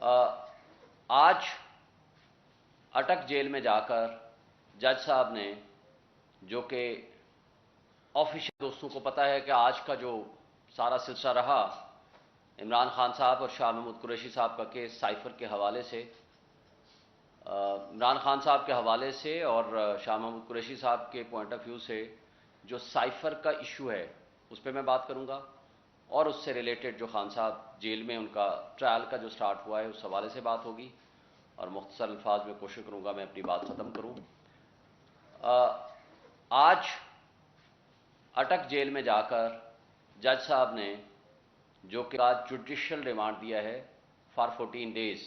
آج اٹک جیل میں جا کر جج صاحب نے، جو کہ آفیشل دوستوں کو پتہ ہے کہ آج کا جو سارا سلسلہ رہا عمران خان صاحب اور شاہ محمود قریشی صاحب کا کیس سائفر کے حوالے سے، عمران خان صاحب کے حوالے سے اور شاہ محمود قریشی صاحب کے پوائنٹ آف ویو سے جو سائفر کا ایشو ہے اس پہ میں بات کروں گا، اور اس سے ریلیٹڈ جو خان صاحب جیل میں ان کا ٹرائل کا جو سٹارٹ ہوا ہے اس حوالے سے بات ہوگی، اور مختصر الفاظ میں کوشش کروں گا میں اپنی بات ختم کروں۔ آج اٹک جیل میں جا کر جج صاحب نے، جو کہ آج جوڈیشل ریمانڈ دیا ہے فار 14 ڈیز،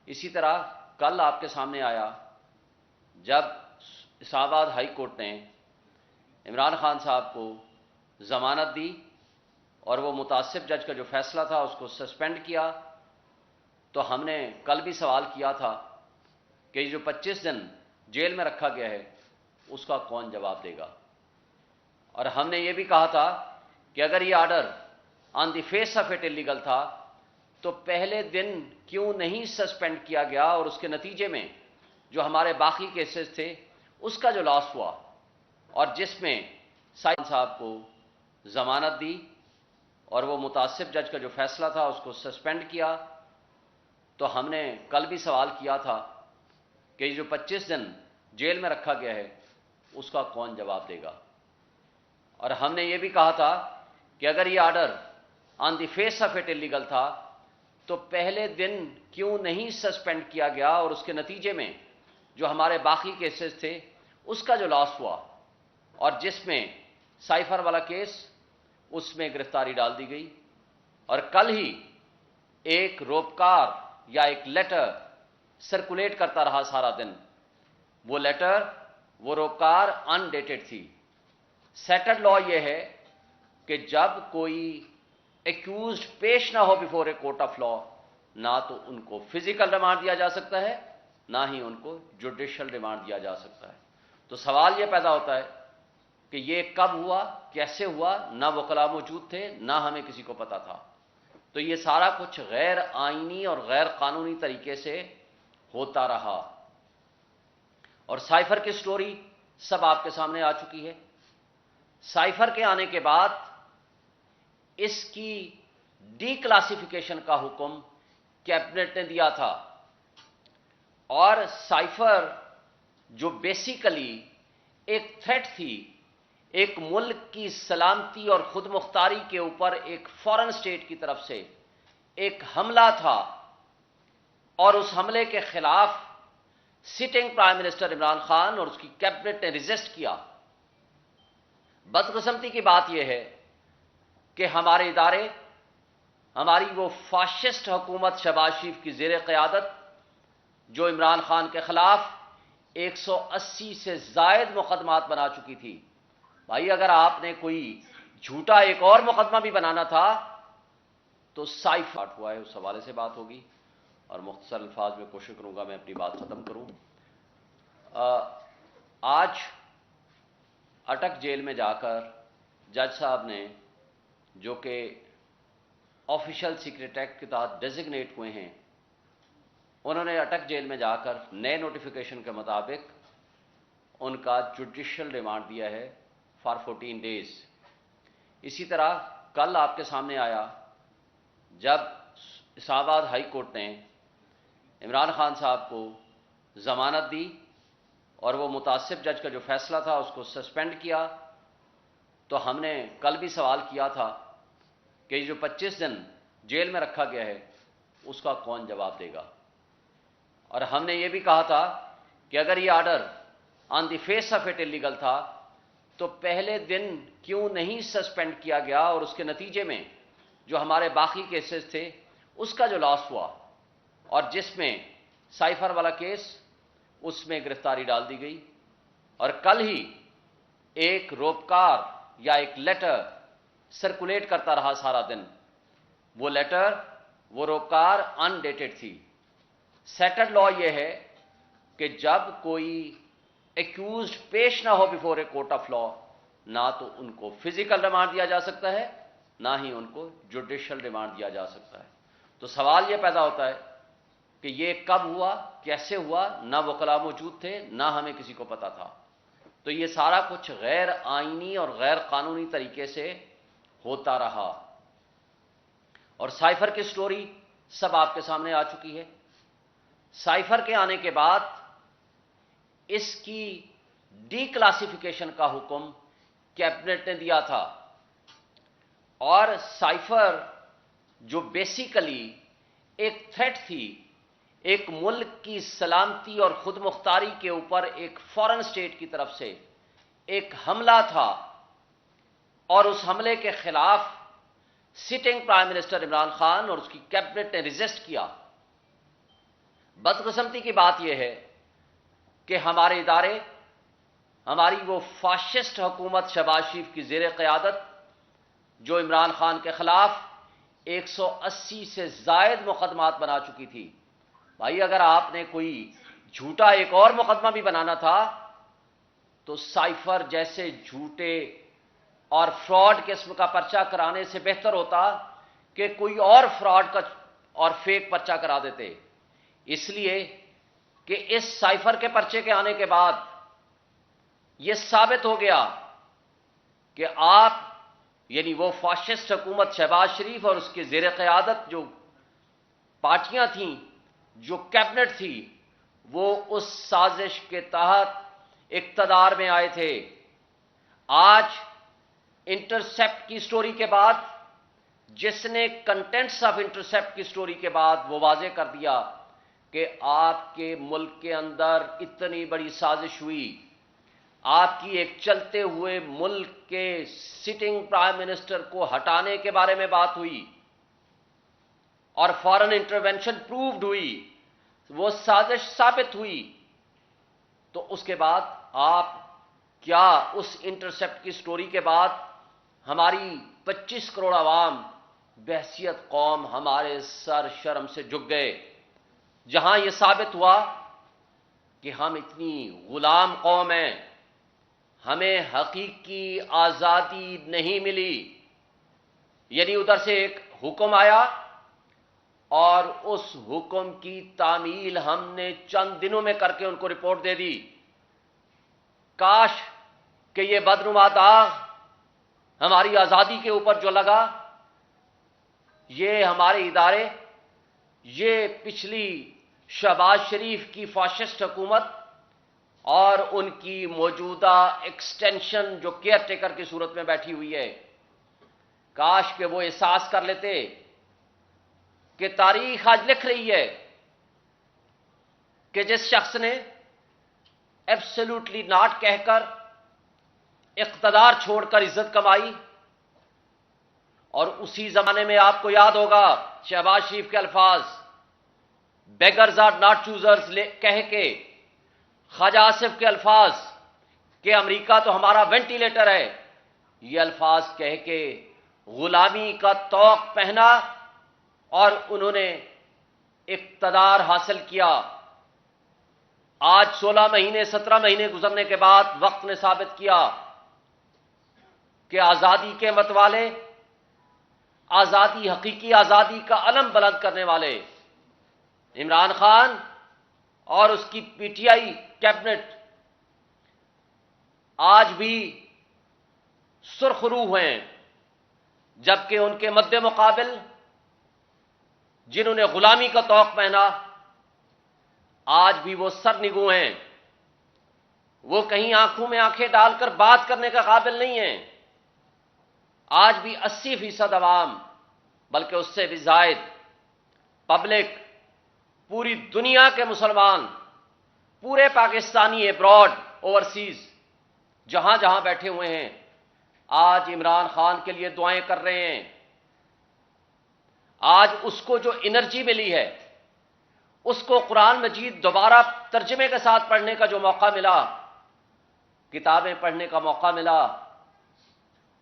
اسی طرح کل آپ کے سامنے آیا جب اسلام آباد ہائی کورٹ نے عمران خان صاحب کو ضمانت دی اور وہ متعصب جج کا جو فیصلہ تھا اس کو سسپینڈ کیا، تو ہم نے کل بھی سوال کیا تھا کہ یہ جو 25 دن جیل میں رکھا گیا ہے اس کا کون جواب دے گا، اور ہم نے یہ بھی کہا تھا کہ اگر یہ order on the face of it illegal تھا تو پہلے دن کیوں نہیں سسپینڈ کیا گیا، اور اس کے نتیجے میں جو ہمارے باقی کیسز تھے اس کا جو لاس ہوا، اور جس میں سائن صاحب کو ضمانت دی اور وہ متعصب جج کا جو فیصلہ تھا اس کو سسپینڈ کیا، تو ہم نے کل بھی سوال کیا تھا کہ یہ جو 25 دن جیل میں رکھا گیا ہے اس کا کون جواب دے گا، اور ہم نے یہ بھی کہا تھا کہ اگر یہ order on the face of it illegal تھا تو پہلے دن کیوں نہیں سسپینڈ کیا گیا، اور اس کے نتیجے میں جو ہمارے باقی کیسز تھے اس کا جو لاس ہوا، اور جس میں سائفر والا کیس اس میں گرفتاری ڈال دی گئی، اور کل ہی ایک روپکار یا ایک لیٹر سرکولیٹ کرتا رہا سارا دن، وہ لیٹر وہ روپکار ان ڈیٹڈ تھی۔ سیٹلڈ لا یہ ہے کہ جب کوئی ایکیوزڈ پیش نہ ہو before a court of law, نہ تو ان کو فزیکل ریمانڈ دیا جا سکتا ہے نہ ہی ان کو جوڈیشل ریمانڈ دیا جا سکتا ہے۔ تو سوال یہ پیدا ہوتا ہے کہ یہ کب ہوا، کیسے ہوا، نہ وکلاء موجود تھے نہ ہمیں کسی کو پتا تھا، تو یہ سارا کچھ غیر آئینی اور غیر قانونی طریقے سے ہوتا رہا، اور سائفر کی سٹوری سب آپ کے سامنے آ چکی ہے۔ سائفر کے آنے کے بعد اس کی ڈی کلاسیفیکیشن کا حکم کیبنٹ نے دیا تھا، اور سائفر جو بیسیکلی ایک تھریٹ تھی، ایک ملک کی سلامتی اور خود مختاری کے اوپر ایک فارن اسٹیٹ کی طرف سے ایک حملہ تھا، اور اس حملے کے خلاف sitting prime minister Imran Khan اور اس کی کیبنٹ نے ریزسٹ کیا۔ بدقسمتی کی بات یہ ہے کہ ہمارے ادارے، ہماری وہ فاشسٹ حکومت شہباز شریف کی زیر قیادت جو عمران خان کے خلاف 180 سے زائد مقدمات بنا چکی تھی، بھائی اگر آپ نے کوئی جھوٹا ایک اور مقدمہ بھی بنانا تھا تو سائفر ہوا ہے اس حوالے سے بات ہوگی، اور مختصر الفاظ میں کوشش کروں گا میں اپنی بات ختم کروں۔ آج اٹک جیل میں جا کر جج صاحب نے، جو کہ آفیشل سیکرٹ ایکٹ کے تحت ڈیزگنیٹ ہوئے ہیں، انہوں نے اٹک جیل میں جا کر نئے نوٹیفیکیشن کے مطابق ان کا جوڈیشل ریمانڈ دیا ہے فار 14 ڈیز۔ اسی طرح کل آپ کے سامنے آیا جب اسلام آباد ہائی کورٹ نے عمران خان صاحب کو ضمانت دی اور وہ متعصب جج کا جو فیصلہ تھا اس کو سسپینڈ کیا، تو ہم نے کل بھی سوال کیا تھا کہ یہ جو 25 دن جیل میں رکھا گیا ہے اس کا کون جواب دے گا، اور ہم نے یہ بھی کہا تھا کہ اگر یہ order on the face of it illegal تھا تو پہلے دن کیوں نہیں سسپینڈ کیا گیا، اور اس کے نتیجے میں جو ہمارے باقی کیسز تھے اس کا جو لاس ہوا، اور جس میں سائفر والا کیس اس میں گرفتاری ڈال دی گئی، اور کل ہی ایک روپکار یا ایک لیٹر سرکولیٹ کرتا رہا سارا دن، وہ لیٹر وہ روپکار ان ڈیٹڈ تھی۔ سیٹلڈ لا یہ ہے کہ جب کوئی ایکیوزڈ پیش نہ ہو before a court of law, نہ تو ان کو فزیکل ریمانڈ دیا جا سکتا ہے نہ ہی ان کو جوڈیشل ریمانڈ دیا جا سکتا ہے۔ تو سوال یہ پیدا ہوتا ہے کہ یہ کب ہوا، کیسے ہوا؟ نہ وکلاء موجود تھے، نہ ہمیں کسی کو پتا تھا. تو یہ سارا کچھ غیر آئینی اور غیر قانونی طریقے سے ہوتا رہا. اور سائفر کی سٹوری سب آپ کے سامنے آ چکی ہے. سائفر کے آنے کے بعد اس کی ڈی کلاسیفیکیشن کا حکم کیبنٹ نے دیا تھا، اور سائفر جو بیسیکلی ایک تھریٹ تھی، ایک ملک کی سلامتی اور خود مختاری کے اوپر ایک فارن اسٹیٹ کی طرف سے ایک حملہ تھا، اور اس حملے کے خلاف sitting prime minister Imran Khan اور اس کی کیبنٹ نے ریزسٹ کیا. بدقسمتی کی بات یہ ہے کہ ہمارے ادارے، ہماری وہ فاشسٹ حکومت شہباز شریف کی زیر قیادت جو عمران خان کے خلاف 180 سے زائد مقدمات بنا چکی تھی. بھائی اگر آپ نے کوئی جھوٹا ایک اور مقدمہ بھی بنانا تھا تو سائفر جیسے جھوٹے اور فراڈ قسم کا پرچہ کرانے سے بہتر ہوتا کہ کوئی اور فراڈ کا اور فیک پرچہ کرا دیتے. اس لیے کہ اس سائفر کے پرچے کے آنے کے بعد یہ ثابت ہو گیا کہ آپ، یعنی وہ فاشسٹ حکومت شہباز شریف اور اس کے زیر قیادت جو پارٹیاں تھیں، جو کیبنٹ تھی، وہ اس سازش کے تحت اقتدار میں آئے تھے. آج انٹرسیپٹ کی سٹوری کے بعد، جس نے کنٹینٹس آف انٹرسیپٹ کی سٹوری کے بعد وہ واضح کر دیا کہ آپ کے ملک کے اندر اتنی بڑی سازش ہوئی، آپ کی ایک چلتے ہوئے ملک کے سٹنگ پرائم منسٹر کو ہٹانے کے بارے میں بات ہوئی اور فارن انٹرونشن پرووڈ ہوئی، وہ سازش ثابت ہوئی، تو اس کے بعد آپ کیا اس انٹرسیپٹ کی سٹوری کے بعد ہماری 25 کروڑ عوام بحیثیت قوم ہمارے سر شرم سے جھک گئے، جہاں یہ ثابت ہوا کہ ہم اتنی غلام قوم ہیں، ہمیں حقیقی آزادی نہیں ملی. یعنی ادھر سے ایک حکم آیا اور اس حکم کی تعمیل ہم نے چند دنوں میں کر کے ان کو رپورٹ دے دی. کاش کہ یہ بدنما داغ ہماری آزادی کے اوپر جو لگا، یہ ہمارے ادارے، یہ پچھلی شہباز شریف کی فاشسٹ حکومت اور ان کی موجودہ ایکسٹینشن جو کیئر ٹیکر کی صورت میں بیٹھی ہوئی ہے، کاش کہ وہ احساس کر لیتے کہ تاریخ آج لکھ رہی ہے کہ جس شخص نے ایبسولوٹلی ناٹ کہہ کر اقتدار چھوڑ کر عزت کمائی، اور اسی زمانے میں آپ کو یاد ہوگا شہباز شریف کے الفاظ بیگرز آر ناٹ چوزرز کہہ کے، خواجہ آصف کے الفاظ کہ امریکہ تو ہمارا وینٹیلیٹر ہے، یہ الفاظ کہہ کے غلامی کا طوق پہنا اور انہوں نے اقتدار حاصل کیا. آج 16 مہینے 17 مہینے گزرنے کے بعد وقت نے ثابت کیا کہ آزادی کے متوالے، آزادی، حقیقی آزادی کا علم بلند کرنے والے عمران خان اور اس کی پی ٹی آئی کیبنٹ آج بھی سرخ روح ہیں، جبکہ ان کے مد مقابل جنہوں نے غلامی کا طوق پہنا آج بھی وہ سرنگو ہیں. وہ کہیں آنکھوں میں آنکھیں ڈال کر بات کرنے کا قابل نہیں ہیں. آج بھی 80% عوام، بلکہ اس سے بھی زائد پبلک، پوری دنیا کے مسلمان، پورے پاکستانی ابراڈ، اوورسیز، جہاں جہاں بیٹھے ہوئے ہیں، آج عمران خان کے لیے دعائیں کر رہے ہیں. آج اس کو جو انرجی ملی ہے، اس کو قرآن مجید دوبارہ ترجمے کے ساتھ پڑھنے کا جو موقع ملا، کتابیں پڑھنے کا موقع ملا،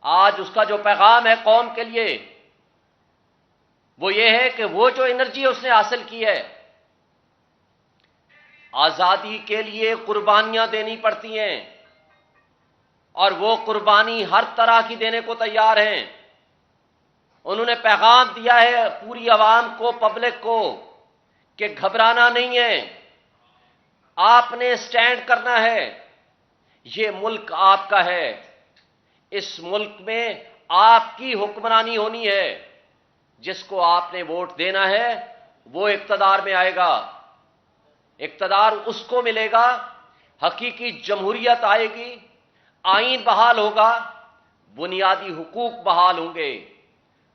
آج اس کا جو پیغام ہے قوم کے لیے وہ یہ ہے کہ وہ جو انرجی اس نے حاصل کی ہے، آزادی کے لیے قربانیاں دینی پڑتی ہیں، اور وہ قربانی ہر طرح کی دینے کو تیار ہیں. انہوں نے پیغام دیا ہے پوری عوام کو، پبلک کو، کہ گھبرانا نہیں ہے، آپ نے سٹینڈ کرنا ہے، یہ ملک آپ کا ہے، اس ملک میں آپ کی حکمرانی ہونی ہے، جس کو آپ نے ووٹ دینا ہے وہ اقتدار میں آئے گا، اقتدار اس کو ملے گا، حقیقی جمہوریت آئے گی، آئین بحال ہوگا، بنیادی حقوق بحال ہوں گے،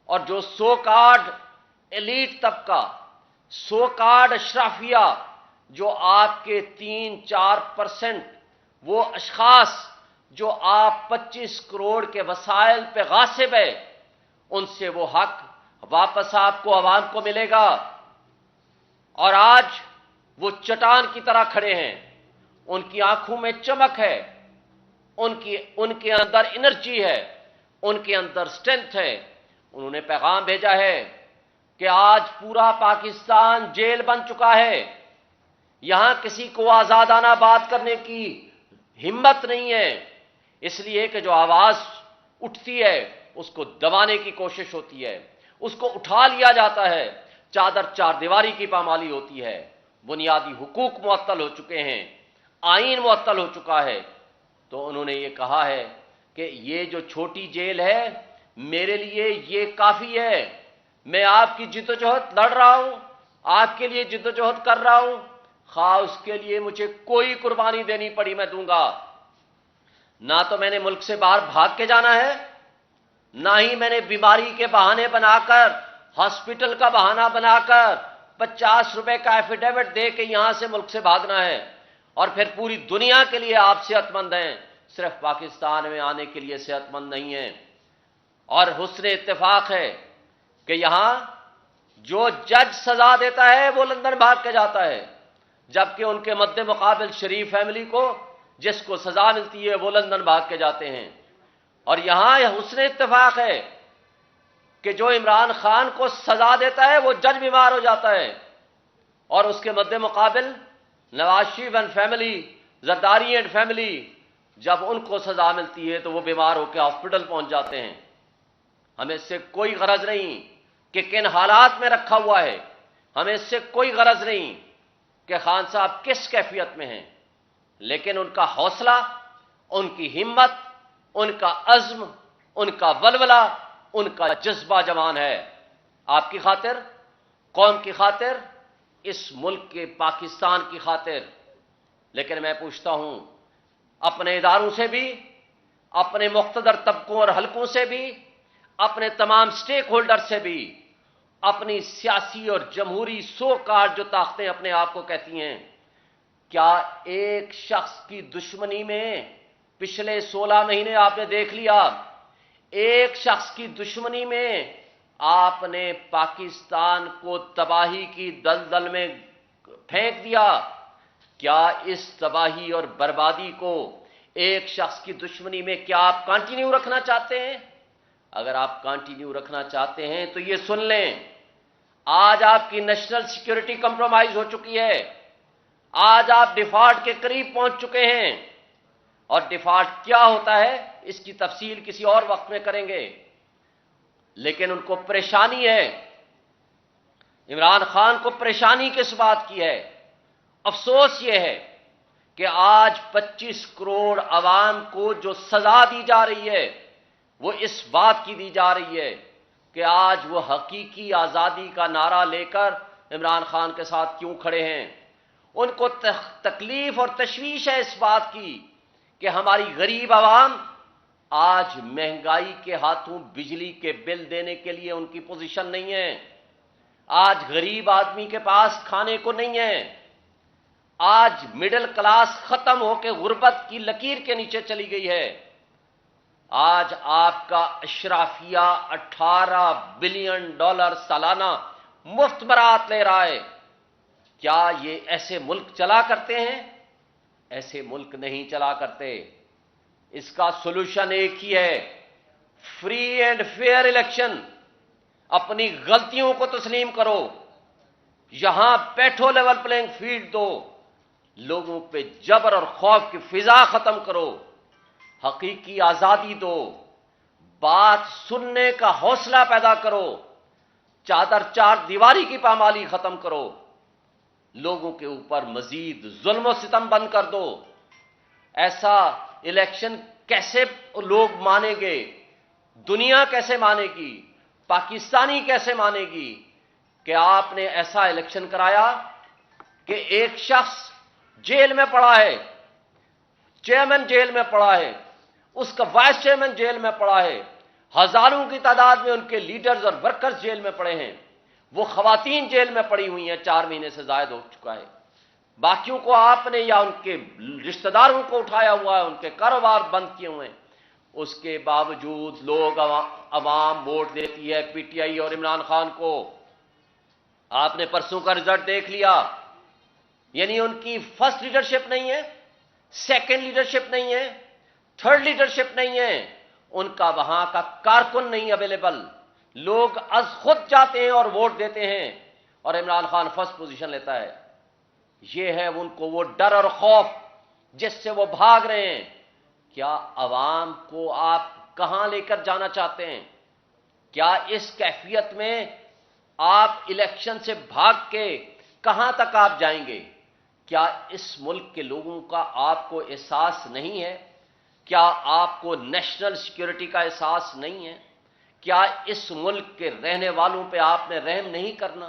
اور جو سو کارڈ ایلیٹ طبقہ، سو کارڈ اشرافیہ، جو آپ کے 3-4% وہ اشخاص جو آپ 25 کروڑ کے وسائل پہ غاصب ہے، ان سے وہ حق واپس آپ کو، عوام کو ملے گا۔ اور آج وہ چٹان کی طرح کھڑے ہیں، ان کی آنکھوں میں چمک ہے، ان کے اندر انرجی ہے، ان کے اندر سٹرینتھ ہے۔ انہوں نے پیغام بھیجا ہے کہ آج پورا پاکستان جیل بن چکا ہے، یہاں کسی کو آزادانہ بات کرنے کی ہمت نہیں ہے، اس لیے کہ جو آواز اٹھتی ہے اس کو دبانے کی کوشش ہوتی ہے، اس کو اٹھا لیا جاتا ہے، چادر چار دیواری کی پامالی ہوتی ہے، بنیادی حقوق معطل ہو چکے ہیں، آئین معطل ہو چکا ہے۔ تو انہوں نے یہ کہا ہے کہ یہ جو چھوٹی جیل ہے میرے لیے یہ کافی ہے، میں آپ کی جدوجہد لڑ رہا ہوں، آپ کے لیے جدوجہد کر رہا ہوں، خواہ اس کے لیے مجھے کوئی قربانی دینی پڑی میں دوں گا۔ نہ تو میں نے ملک سے باہر بھاگ کے جانا ہے، نہ ہی میں نے بیماری کے بہانے بنا کر، ہاسپٹل کا بہانہ بنا کر 50 روپے کا ایفیڈیوٹ دے کے یہاں سے ملک سے بھاگنا ہے، اور پھر پوری دنیا کے لیے آپ صحت مند ہیں، صرف پاکستان میں آنے کے لیے صحت مند نہیں ہیں۔ اور حسن اتفاق ہے کہ یہاں جو جج سزا دیتا ہے وہ لندن بھاگ کے جاتا ہے، جبکہ ان کے مد مقابل شریف فیملی کو جس کو سزا ملتی ہے وہ لندن بھاگ کے جاتے ہیں۔ اور یہاں یہ حسن اتفاق ہے کہ جو عمران خان کو سزا دیتا ہے وہ جج بیمار ہو جاتا ہے، اور اس کے مد مقابل Nawaz Sharif and family, Zardari and family, جب ان کو سزا ملتی ہے تو وہ بیمار ہو کے ہاسپٹل پہنچ جاتے ہیں۔ ہمیں اس سے کوئی غرض نہیں کہ کن حالات میں رکھا ہوا ہے، ہمیں اس سے کوئی غرض نہیں کہ خان صاحب کس کیفیت میں ہیں، لیکن ان کا حوصلہ، ان کی ہمت، ان کا عزم، ان کا ولولہ، ان کا جذبہ جوان ہے، آپ کی خاطر، قوم کی خاطر، اس ملک کے پاکستان کی خاطر۔ لیکن میں پوچھتا ہوں اپنے اداروں سے بھی، اپنے مقتدر طبقوں اور حلقوں سے بھی، اپنے تمام سٹیک ہولڈر سے بھی، اپنی سیاسی اور جمہوری سو کارڈ جو طاقتیں اپنے آپ کو کہتی ہیں، کیا ایک شخص کی دشمنی میں پچھلے 16 مہینے آپ نے دیکھ لیا، ایک شخص کی دشمنی میں آپ نے پاکستان کو تباہی کی دلدل میں پھینک دیا؟ کیا اس تباہی اور بربادی کو ایک شخص کی دشمنی میں کیا آپ کنٹینیو رکھنا چاہتے ہیں؟ اگر آپ کنٹینیو رکھنا چاہتے ہیں تو یہ سن لیں، آج آپ کی نیشنل سیکیورٹی کمپرومائز ہو چکی ہے، آج آپ ڈیفالٹ کے قریب پہنچ چکے ہیں، اور ڈیفالٹ کیا ہوتا ہے اس کی تفصیل کسی اور وقت میں کریں گے۔ لیکن ان کو پریشانی ہے، عمران خان کو پریشانی کس بات کی ہے؟ افسوس یہ ہے کہ آج 25 کروڑ عوام کو جو سزا دی جا رہی ہے وہ اس بات کی دی جا رہی ہے کہ آج وہ حقیقی آزادی کا نعرہ لے کر عمران خان کے ساتھ کیوں کھڑے ہیں۔ ان کو تکلیف اور تشویش ہے اس بات کی کہ ہماری غریب عوام آج مہنگائی کے ہاتھوں بجلی کے بل دینے کے لیے ان کی پوزیشن نہیں ہے، آج غریب آدمی کے پاس کھانے کو نہیں ہے، آج مڈل کلاس ختم ہو کے غربت کی لکیر کے نیچے چلی گئی ہے۔ آج آپ کا اشرافیہ $18 بلین سالانہ مفت برات لے رہا ہے۔ کیا یہ ایسے ملک چلا کرتے ہیں؟ ایسے ملک نہیں چلا کرتے۔ اس کا سولوشن ایک ہی ہے، فری اینڈ فیئر الیکشن۔ اپنی غلطیوں کو تسلیم کرو، یہاں بیٹھو، لیول پلینگ فیلڈ دو، لوگوں پہ جبر اور خوف کی فضا ختم کرو، حقیقی آزادی دو، بات سننے کا حوصلہ پیدا کرو، چادر چار دیواری کی پامالی ختم کرو، لوگوں کے اوپر مزید ظلم و ستم بند کر دو۔ ایسا الیکشن کیسے لوگ مانیں گے؟ دنیا کیسے مانے گی؟ پاکستانی کیسے مانے گی کہ آپ نے ایسا الیکشن کرایا کہ ایک شخص جیل میں پڑا ہے، چیئرمین جیل میں پڑا ہے، اس کا وائس چیئرمین جیل میں پڑا ہے، ہزاروں کی تعداد میں ان کے لیڈرز اور ورکرز جیل میں پڑے ہیں، وہ خواتین جیل میں پڑی ہوئی ہیں، 4 مہینے سے زائد ہو چکا ہے، باقیوں کو آپ نے یا ان کے رشتہ داروں کو اٹھایا ہوا ہے، ان کے کاروبار بند کیے ہوئے ہیں، اس کے باوجود لوگ عوام ووٹ دیتی ہے پی ٹی آئی اور عمران خان کو۔ آپ نے پرسوں کا رزلٹ دیکھ لیا، یعنی ان کی فرسٹ لیڈرشپ نہیں ہے، سیکنڈ لیڈرشپ نہیں ہے، تھرڈ لیڈرشپ نہیں ہے، ان کا وہاں کا کارکن نہیں اویلیبل، لوگ از خود جاتے ہیں اور ووٹ دیتے ہیں اور عمران خان فرسٹ پوزیشن لیتا ہے۔ یہ ہے ان کو وہ ڈر اور خوف جس سے وہ بھاگ رہے ہیں۔ کیا عوام کو آپ کہاں لے کر جانا چاہتے ہیں؟ کیا اس کیفیت میں آپ الیکشن سے بھاگ کے کہاں تک آپ جائیں گے؟ کیا اس ملک کے لوگوں کا آپ کو احساس نہیں ہے؟ کیا آپ کو نیشنل سیکیورٹی کا احساس نہیں ہے؟ کیا اس ملک کے رہنے والوں پہ آپ نے رحم نہیں کرنا؟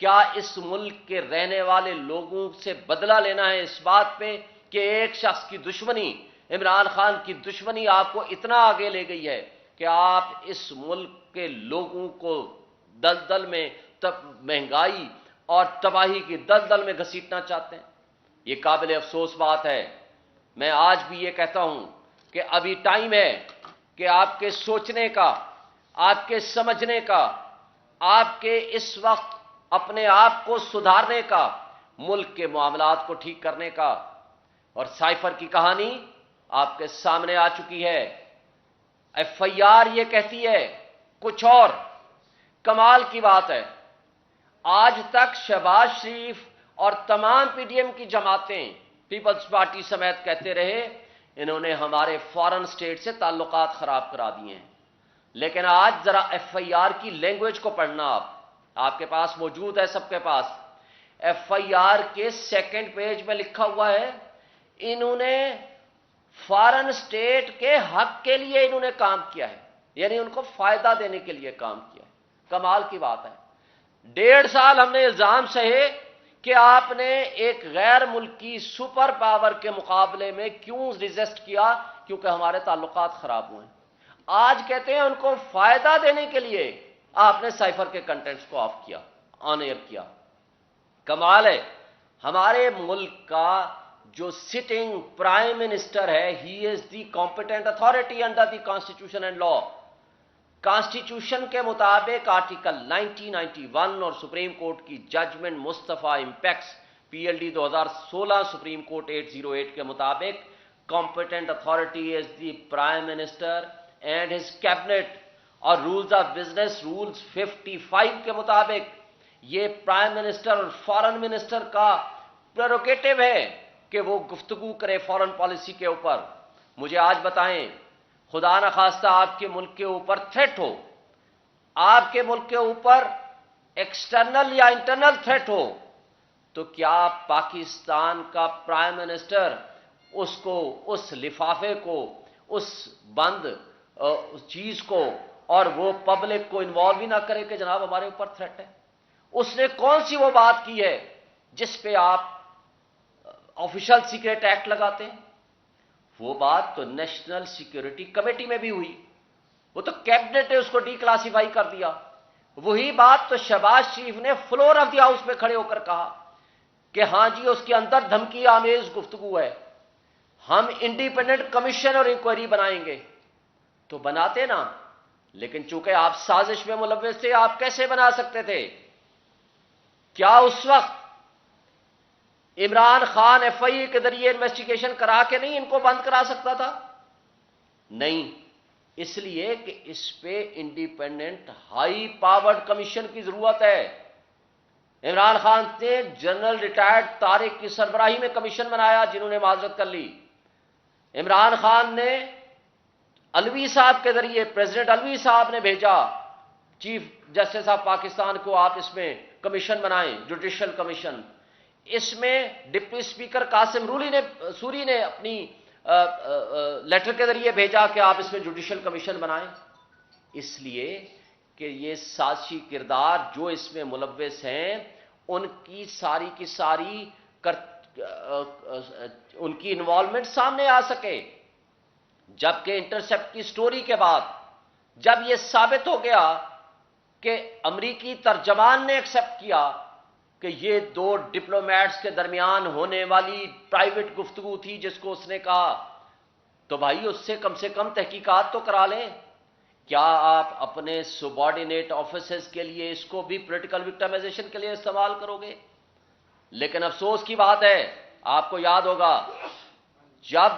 کیا اس ملک کے رہنے والے لوگوں سے بدلہ لینا ہے اس بات پہ کہ ایک شخص کی دشمنی، عمران خان کی دشمنی آپ کو اتنا آگے لے گئی ہے کہ آپ اس ملک کے لوگوں کو دلدل میں مہنگائی اور تباہی کی دلدل میں گھسیٹنا چاہتے ہیں؟ یہ قابل افسوس بات ہے۔ میں آج بھی یہ کہتا ہوں کہ ابھی ٹائم ہے کہ آپ کے سوچنے کا، آپ کے سمجھنے کا، آپ کے اس وقت اپنے آپ کو سدھارنے کا، ملک کے معاملات کو ٹھیک کرنے کا۔ اور سائفر کی کہانی آپ کے سامنے آ چکی ہے۔ ایف آئی آر یہ کہتی ہے کچھ اور، کمال کی بات ہے، آج تک شہباز شریف اور تمام پی ڈی ایم کی جماعتیں پیپلز پارٹی سمیت کہتے رہے انہوں نے ہمارے فارن سٹیٹ سے تعلقات خراب کرا دیے ہیں، لیکن آج ذرا ایف آئی آر کی لینگویج کو پڑھنا، آپ کے پاس موجود ہے، سب کے پاس۔ ایف آئی آر کے سیکنڈ پیج میں لکھا ہوا ہے انہوں نے فارن سٹیٹ کے حق کے لیے انہوں نے کام کیا ہے، یعنی ان کو فائدہ دینے کے لیے کام کیا ہے۔ کمال کی بات ہے۔ 1.5 سال ہم نے الزام سہے کہ آپ نے ایک غیر ملکی سپر پاور کے مقابلے میں کیوں ریزسٹ کیا؟ کیونکہ ہمارے تعلقات خراب ہوئے ہیں۔ آج کہتے ہیں ان کو فائدہ دینے کے لیے آپ نے سائفر کے کنٹینٹس کو آف کیا، آن ایئر کیا۔ کمال ہے۔ ہمارے ملک کا جو سٹنگ پرائم منسٹر ہے، he is the competent authority under the constitution and law. Constitution کے مطابق آرٹیکل 1991 اور سپریم کورٹ کی judgment Mustafa Impex P L D 2016 supreme court 808 کے مطابق competent authority is the prime minister and his cabinet, اور rules of business rules 55 کے مطابق یہ پرائم منسٹر اور فارن منسٹر کا پریروگیٹو ہے کہ وہ گفتگو کرے فارن پالیسی کے اوپر۔ مجھے آج بتائیں، خدا نخواستہ آپ کے ملک کے اوپر تھریٹ ہو، آپ کے ملک کے اوپر ایکسٹرنل یا انٹرنل تھریٹ ہو، تو کیا پاکستان کا پرائم منسٹر اس کو، اس لفافے کو، اس بند اس چیز کو اور وہ پبلک کو انوالو ہی نہ کرے کہ جناب ہمارے اوپر تھریٹ ہے؟ اس نے کون سی وہ بات کی ہے جس پہ آپ آفیشل سیکریٹ ایکٹ لگاتے ہیں؟ وہ بات تو نیشنل سیکیورٹی کمیٹی میں بھی ہوئی، وہ تو کیبنٹ نے اس کو ڈی کلاسیفائی کر دیا۔ وہی بات تو شہباز شریف نے فلور آف دی ہاؤس پہ کھڑے ہو کر کہا کہ ہاں جی اس کے اندر دھمکی آمیز گفتگو ہے، ہم انڈیپینڈنٹ کمیشن اور انکوائری بنائیں گے۔ تو بناتے نا، لیکن چونکہ آپ سازش میں ملوث تھے، آپ کیسے بنا سکتے تھے؟ کیا اس وقت عمران خان ایف آئی اے کے ذریعے انویسٹیگیشن کرا کے نہیں ان کو بند کرا سکتا تھا؟ نہیں، اس لیے کہ اس پہ انڈیپینڈنٹ ہائی پاورڈ کمیشن کی ضرورت ہے۔ عمران خان نے جنرل ریٹائرڈ طارق کی سربراہی میں کمیشن بنایا جنہوں نے معذرت کر لی۔ عمران خان نے الوی صاحب کے ذریعے پریزیڈنٹ الوی صاحب نے بھیجا چیف جسٹس آف پاکستان کو، آپ اس میں کمیشن بنائیں، جوڈیشل کمیشن. اس میں ڈپٹی اسپیکر قاسم سوری نے اپنی لیٹر کے ذریعے بھیجا کہ آپ اس میں جوڈیشل کمیشن بنائیں، اس لیے کہ یہ سازشی کردار جو اس میں ملوث ہیں ان کی ساری کی ساری ان کی انوالومنٹ سامنے آ سکے. جبکہ انٹرسیپٹ کی سٹوری کے بعد جب یہ ثابت ہو گیا کہ امریکی ترجمان نے ایکسپٹ کیا کہ یہ دو ڈپلومیٹس کے درمیان ہونے والی پرائیویٹ گفتگو تھی جس کو اس نے کہا، تو بھائی اس سے کم تحقیقات تو کرا لیں. کیا آپ اپنے سبارڈینیٹ آفیسز کے لیے اس کو بھی پولیٹیکل وکٹمائزیشن کے لیے استعمال کرو گے؟ لیکن افسوس کی بات ہے، آپ کو یاد ہوگا جب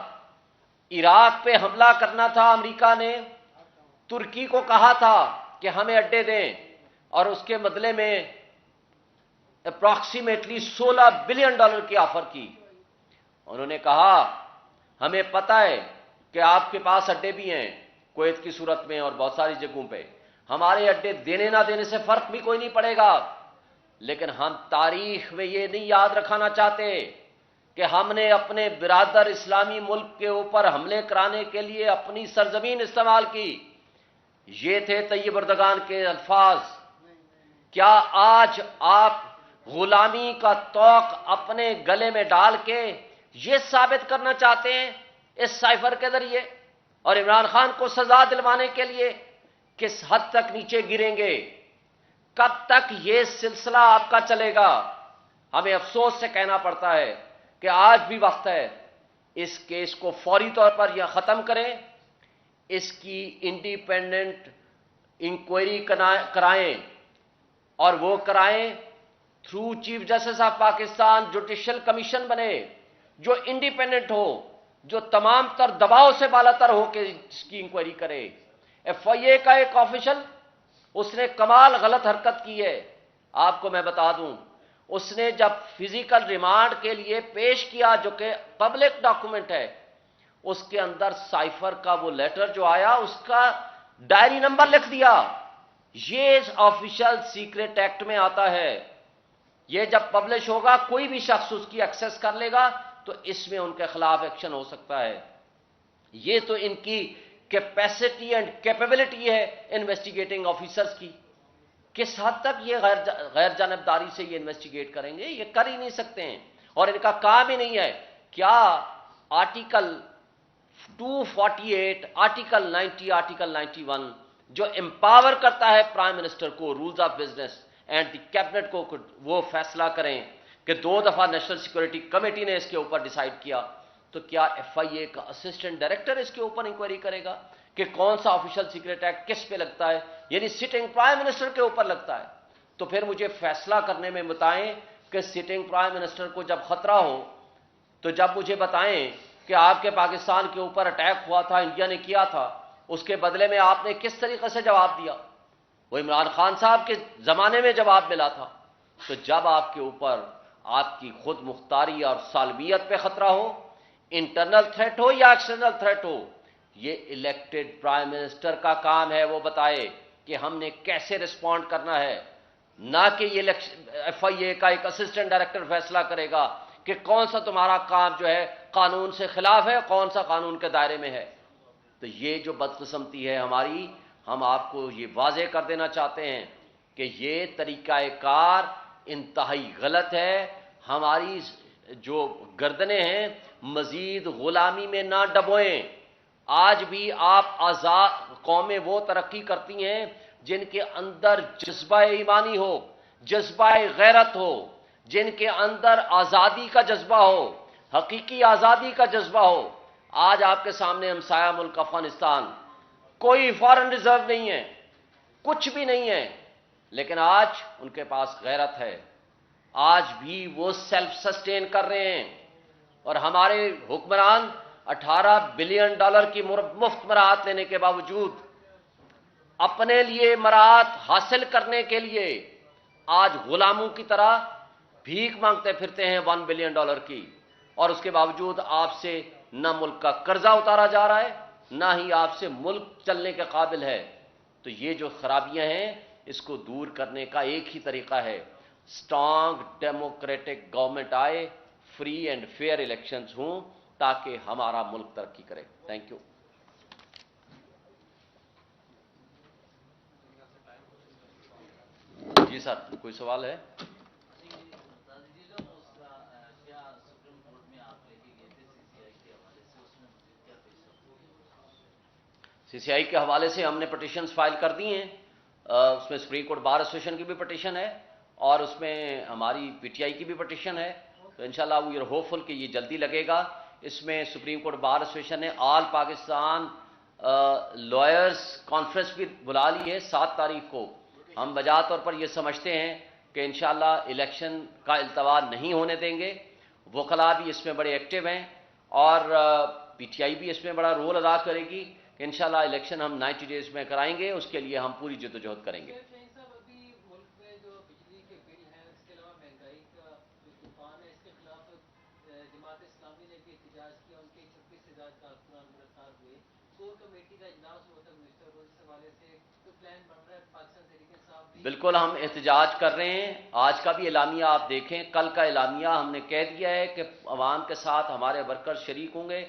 عراق پہ حملہ کرنا تھا، امریکہ نے ترکی کو کہا تھا کہ ہمیں اڈے دیں، اور اس کے بدلے میں اپراکسیمیٹلی $16 بلین کی آفر کی. انہوں نے کہا ہمیں پتہ ہے کہ آپ کے پاس اڈے بھی ہیں کویت کی صورت میں اور بہت ساری جگہوں پہ، ہمارے اڈے دینے نہ دینے سے فرق بھی کوئی نہیں پڑے گا، لیکن ہم تاریخ میں یہ نہیں یاد رکھانا چاہتے کہ ہم نے اپنے برادر اسلامی ملک کے اوپر حملے کرانے کے لیے اپنی سرزمین استعمال کی. یہ تھے طیب اردگان کے الفاظ. کیا آج آپ غلامی کا طوق اپنے گلے میں ڈال کے یہ ثابت کرنا چاہتے ہیں اس سائفر کے ذریعے اور عمران خان کو سزا دلوانے کے لیے کس حد تک نیچے گریں گے؟ کب تک یہ سلسلہ آپ کا چلے گا؟ ہمیں افسوس سے کہنا پڑتا ہے کہ آج بھی وقت ہے اس کیس کو فوری طور پر یہ ختم کریں، اس کی انڈیپینڈنٹ انکوائری کرائیں، اور وہ کرائیں through chief justice of Pakistan. Judicial commission بنے جو انڈیپینڈنٹ ہو، جو تمام تر دباؤ سے بالا تر ہو کے اس کی انکوائری کرے. ایف آئی اے کا ایک آفیشل، اس نے کمال غلط حرکت کی ہے. آپ کو میں بتا دوں، اس نے جب فزیکل ریمانڈ کے لیے پیش کیا جو کہ پبلک ڈاکومنٹ ہے، اس کے اندر سائفر کا وہ لیٹر جو آیا اس کا ڈائری نمبر لکھ دیا. یہ آفیشل سیکرٹ ایکٹ میں آتا ہے. یہ جب پبلش ہوگا کوئی بھی شخص اس کی ایکسس کر لے گا تو اس میں ان کے خلاف ایکشن ہو سکتا ہے. یہ تو ان کی کیپیسٹی اینڈ کیپیبلٹی ہے انویسٹیگیٹنگ آفیسرز کی. کس حد تک یہ غیر جانبداری سے یہ انویسٹیگیٹ کریں گے؟ یہ کر ہی نہیں سکتے ہیں، اور ان کا کام ہی نہیں ہے. کیا آرٹیکل 248، آرٹیکل 90، آرٹیکل 91 جو امپاور کرتا ہے پرائم منسٹر کو، rules of business and the cabinet کو، وہ فیصلہ کریں کہ 2 دفعہ نیشنل سیکورٹی کمیٹی نے اس کے اوپر ڈیسائیڈ کیا، تو کیا ایف آئی اے کا اسسٹنٹ ڈائریکٹر اس کے اوپر انکوائری کرے گا کہ کون سا آفیشل سیکرٹ ایکٹ کس پہ لگتا ہے؟ یعنی سٹنگ پرائم منسٹر کے اوپر لگتا ہے. تو پھر مجھے فیصلہ کرنے میں بتائیں کہ سٹنگ پرائم منسٹر کو جب خطرہ ہو تو جب مجھے بتائیں کہ آپ کے پاکستان کے اوپر اٹیک ہوا تھا، انڈیا نے کیا تھا، اس کے بدلے میں آپ نے کس طریقے سے جواب دیا؟ وہ عمران خان صاحب کے زمانے میں جواب ملا تھا. تو جب آپ کے اوپر آپ کی خود مختاری اور سالمیت پہ خطرہ ہو، انٹرنل تھریٹ ہو یا ایکسٹرنل تھریٹ ہو، یہ الیکٹڈ پرائم منسٹر کا کام ہے وہ بتائے کہ ہم نے کیسے رسپونڈ کرنا ہے، نہ کہ یہ ایف آئی اے کا ایک اسسٹنٹ ڈائریکٹر فیصلہ کرے گا کہ کون سا تمہارا کام جو ہے قانون سے خلاف ہے، کون سا قانون کے دائرے میں ہے. تو یہ جو بدقسمتی ہے ہماری، ہم آپ کو یہ واضح کر دینا چاہتے ہیں کہ یہ طریقہ کار انتہائی غلط ہے. ہماری جو گردنیں ہیں مزید غلامی میں نہ ڈبوئیں. آج بھی آپ آزاد قومیں وہ ترقی کرتی ہیں جن کے اندر جذبہ ایمانی ہو، جذبہ غیرت ہو، جن کے اندر آزادی کا جذبہ ہو، حقیقی آزادی کا جذبہ ہو. آج آپ کے سامنے ہمسایہ ملک افغانستان، کوئی فارن ریزرو نہیں ہے، کچھ بھی نہیں ہے، لیکن آج ان کے پاس غیرت ہے. آج بھی وہ سیلف سسٹین کر رہے ہیں، اور ہمارے حکمران $18 بلین کی مفت مراعات لینے کے باوجود اپنے لیے مراعات حاصل کرنے کے لیے آج غلاموں کی طرح بھیک مانگتے پھرتے ہیں $1 بلین کی، اور اس کے باوجود آپ سے نہ ملک کا قرضہ اتارا جا رہا ہے، نہ ہی آپ سے ملک چلنے کے قابل ہے. تو یہ جو خرابیاں ہیں اس کو دور کرنے کا ایک ہی طریقہ ہے, اسٹرانگ ڈیموکریٹک گورنمنٹ آئے, فری اینڈ فیئر الیکشنز ہوں تاکہ ہمارا ملک ترقی کرے. Thank you. جی سر, کوئی سوال ہے؟ سی سی آئی کے حوالے سے ہم نے پٹیشنز فائل کر دی ہیں. اس میں سپریم کورٹ بار ایسوسیشن کی بھی پٹیشن ہے اور اس میں ہماری پی ٹی آئی کی بھی پٹیشن ہے. تو انشاءاللہ وی آر ہوپ فل کہ یہ جلدی لگے گا. اس میں سپریم کورٹ بار ایسوسیشن نے آل پاکستان لائرز کانفرنس بھی بلا لی ہے 7 تاریخ کو. ہم بجا طور پر یہ سمجھتے ہیں کہ انشاءاللہ الیکشن کا التوا نہیں ہونے دیں گے. وکلاء بھی اس میں بڑے ایکٹیو ہیں اور پی ٹی آئی بھی اس میں بڑا رول ادا کرے گی کہ انشاءاللہ الیکشن ہم 90 ڈیز میں کرائیں گے. اس کے لیے ہم پوری جدوجہد کریں گے. بالکل ہم احتجاج کر رہے ہیں. آج کا بھی اعلامیہ آپ دیکھیں, کل کا اعلامیہ ہم نے کہہ دیا ہے کہ عوام کے ساتھ ہمارے ورکر شریک ہوں گے,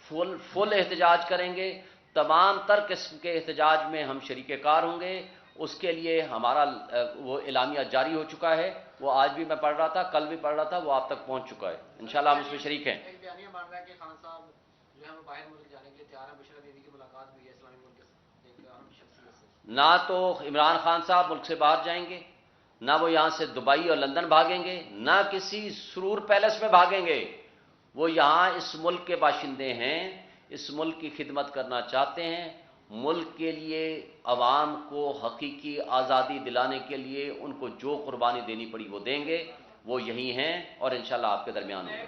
فل احتجاج کریں گے. تمام تر قسم کے احتجاج میں ہم شریک کار ہوں گے. اس کے لیے ہمارا وہ اعلامیہ جاری ہو چکا ہے. وہ آج بھی میں پڑھ رہا تھا, کل بھی پڑھ رہا تھا, وہ آپ تک پہنچ چکا ہے. انشاءاللہ ہم اس میں شریک ہیں. ایک بیانیہ بن رہا ہے کہ خان صاحب جو ہے وہ باہر ملک جانے کے لیے تیار ہیں. بشرا بیوی کی ملاقات ہوئی ہے اسلامی ملک کے ایک اہم شخصیت سے. نہ تو عمران خان صاحب ملک سے باہر جائیں گے, نہ وہ یہاں سے دبئی اور لندن بھاگیں گے, نہ کسی سرور پیلس میں بھاگیں گے. وہ یہاں اس ملک کے باشندے ہیں, اس ملک کی خدمت کرنا چاہتے ہیں. ملک کے لیے عوام کو حقیقی آزادی دلانے کے لیے ان کو جو قربانی دینی پڑی وہ دیں گے. وہ یہی ہیں اور انشاءاللہ آپ کے درمیان ہوں گے.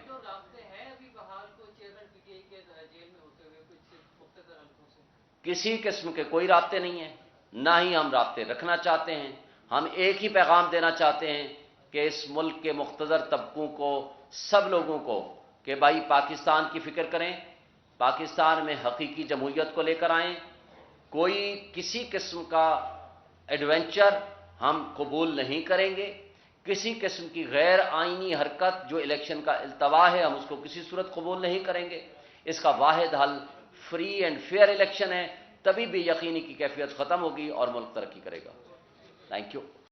کسی قسم کے کوئی رابطے نہیں ہیں, نہ ہی ہم رابطے رکھنا چاہتے ہیں. ہم ایک ہی پیغام دینا چاہتے ہیں کہ اس ملک کے مقتدر طبقوں کو, سب لوگوں کو, کہ بھائی پاکستان کی فکر کریں, پاکستان میں حقیقی جمہوریت کو لے کر آئیں. کوئی کسی قسم کا ایڈونچر ہم قبول نہیں کریں گے. کسی قسم کی غیر آئینی حرکت جو الیکشن کا التوا ہے, ہم اس کو کسی صورت قبول نہیں کریں گے. اس کا واحد حل فری اینڈ فیئر الیکشن ہے, تبھی بھی یقینی کی کیفیت ختم ہوگی اور ملک ترقی کرے گا. Thank you.